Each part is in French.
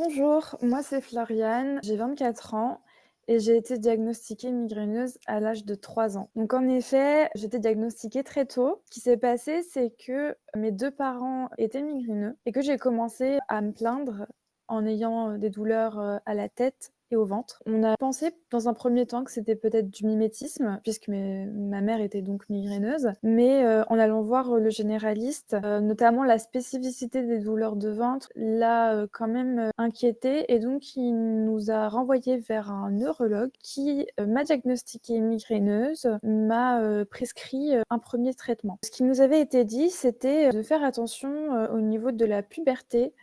Bonjour, moi c'est Floriane, j'ai 24 ans et j'ai été diagnostiquée migraineuse à l'âge de 3 ans. Donc en effet, j'ai été diagnostiquée très tôt. Ce qui s'est passé, c'est que mes 2 parents étaient migraineux et que j'ai commencé à me plaindre en ayant, des douleurs, à la tête et au ventre. On a pensé dans un premier temps que c'était peut-être du mimétisme puisque ma mère était donc migraineuse, mais en allant voir, le généraliste, notamment la spécificité des douleurs de ventre l'a, quand même, inquiété et donc il nous a renvoyés vers un neurologue qui, m'a diagnostiquée migraineuse, m'a, prescrit, un premier traitement. Ce qui nous avait été dit, c'était, de faire attention, au niveau de la puberté,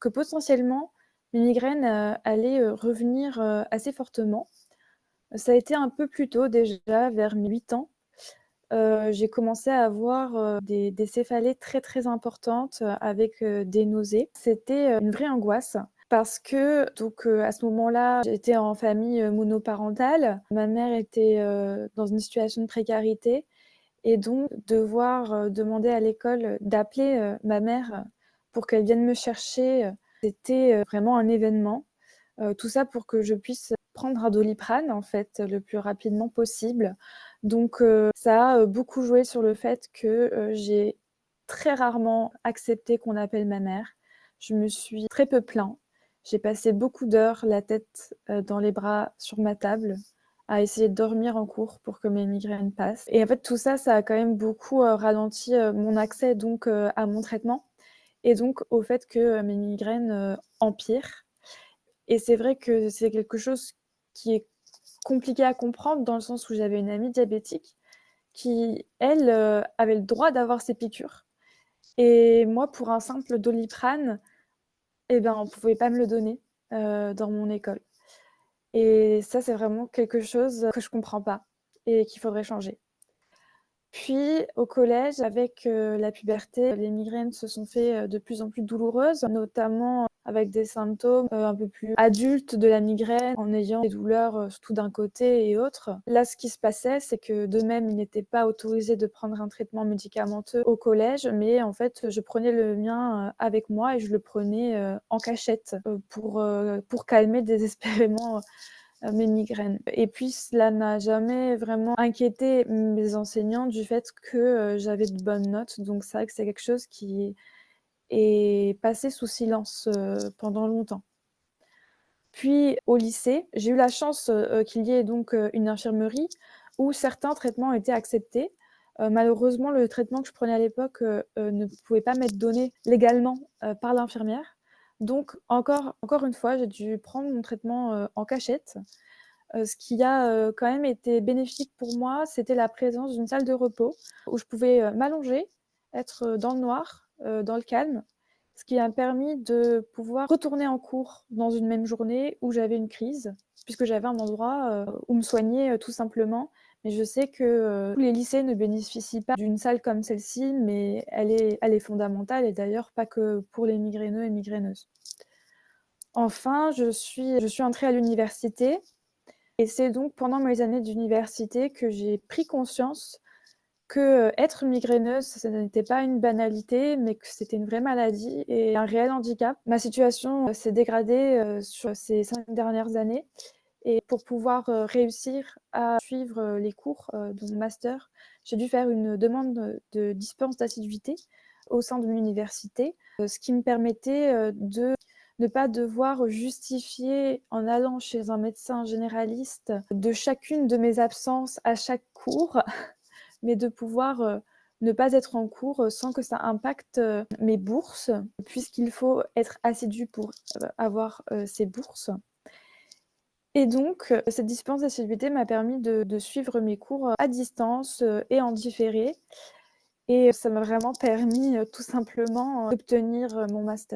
que potentiellement mes migraines, allaient, revenir, assez fortement. Ça a été un peu plus tôt déjà, vers mes 8 ans. J'ai commencé à avoir, des céphalées très, très importantes, avec, des nausées. C'était, une vraie angoisse parce que donc, à ce moment-là, j'étais en famille, monoparentale. Ma mère était, dans une situation de précarité et donc devoir, demander à l'école d'appeler, ma mère, pour qu'elle vienne me chercher, c'était, vraiment un événement. Tout ça pour que je puisse prendre un Doliprane, en fait, le plus rapidement possible. Donc ça a, beaucoup joué sur le fait que, j'ai très rarement accepté qu'on appelle ma mère. Je me suis très peu plaint. J'ai passé beaucoup d'heures la tête, dans les bras sur ma table, à essayer de dormir en cours pour que mes migraines passent et en fait, tout ça, ça a quand même beaucoup, ralenti, mon accès donc, à mon traitement et donc au fait que, mes migraines, empirent et c'est vrai que c'est quelque chose qui est compliqué à comprendre dans le sens où j'avais une amie diabétique qui, elle, avait le droit d'avoir ses piqûres et moi, pour un simple Doliprane et ben, on pouvait pas me le donner, dans mon école et ça, c'est vraiment quelque chose que je comprends pas et qu'il faudrait changer. Puis au collège, avec, la puberté, les migraines se sont fait, de plus en plus douloureuses, notamment avec des symptômes, un peu plus adultes de la migraine, en ayant des douleurs, surtout d'un côté et autres. Là, ce qui se passait, c'est que de même, il n'était pas autorisé de prendre un traitement médicamenteux au collège, mais en fait, je prenais le mien, avec moi et je le prenais, en cachette, pour calmer désespérément, mes migraines et puis cela n'a jamais vraiment inquiété mes enseignants du fait que, j'avais de bonnes notes donc c'est vrai que c'est quelque chose qui est passé sous silence, pendant longtemps. Puis au lycée, j'ai eu la chance, qu'il y ait donc, une infirmerie où certains traitements étaient acceptés. Malheureusement, le traitement que je prenais à l'époque, ne pouvait pas m'être donné légalement, par l'infirmière. Donc encore une fois, j'ai dû prendre mon traitement, en cachette. Ce qui a, quand même été bénéfique pour moi, c'était la présence d'une salle de repos où je pouvais, m'allonger, être, dans le noir, dans le calme. Ce qui a permis de pouvoir retourner en cours dans une même journée où j'avais une crise, puisque j'avais un endroit, où me soigner, tout simplement. Mais je sais que, tous les lycées ne bénéficient pas d'une salle comme celle-ci, mais elle est fondamentale et d'ailleurs pas que pour les migraineux et migraineuses. Enfin, je suis entrée à l'université et c'est donc pendant mes années d'université que j'ai pris conscience que, être migraineuse, ce n'était pas une banalité, mais que c'était une vraie maladie et un réel handicap. Ma situation, s'est dégradée, sur ces 5 dernières années et pour pouvoir, réussir à suivre, les cours, de mon master, j'ai dû faire une demande, de dispense d'assiduité au sein de l'université, ce qui me permettait, de ne pas devoir justifier en allant chez un médecin généraliste de chacune de mes absences à chaque cours, mais de pouvoir, ne pas être en cours, sans que ça impacte, mes bourses, puisqu'il faut être assidu pour, avoir, ces bourses et donc cette dispense d'assiduité m'a permis de suivre mes cours, à distance, et en différé et ça m'a vraiment permis, tout simplement, d'obtenir, mon master.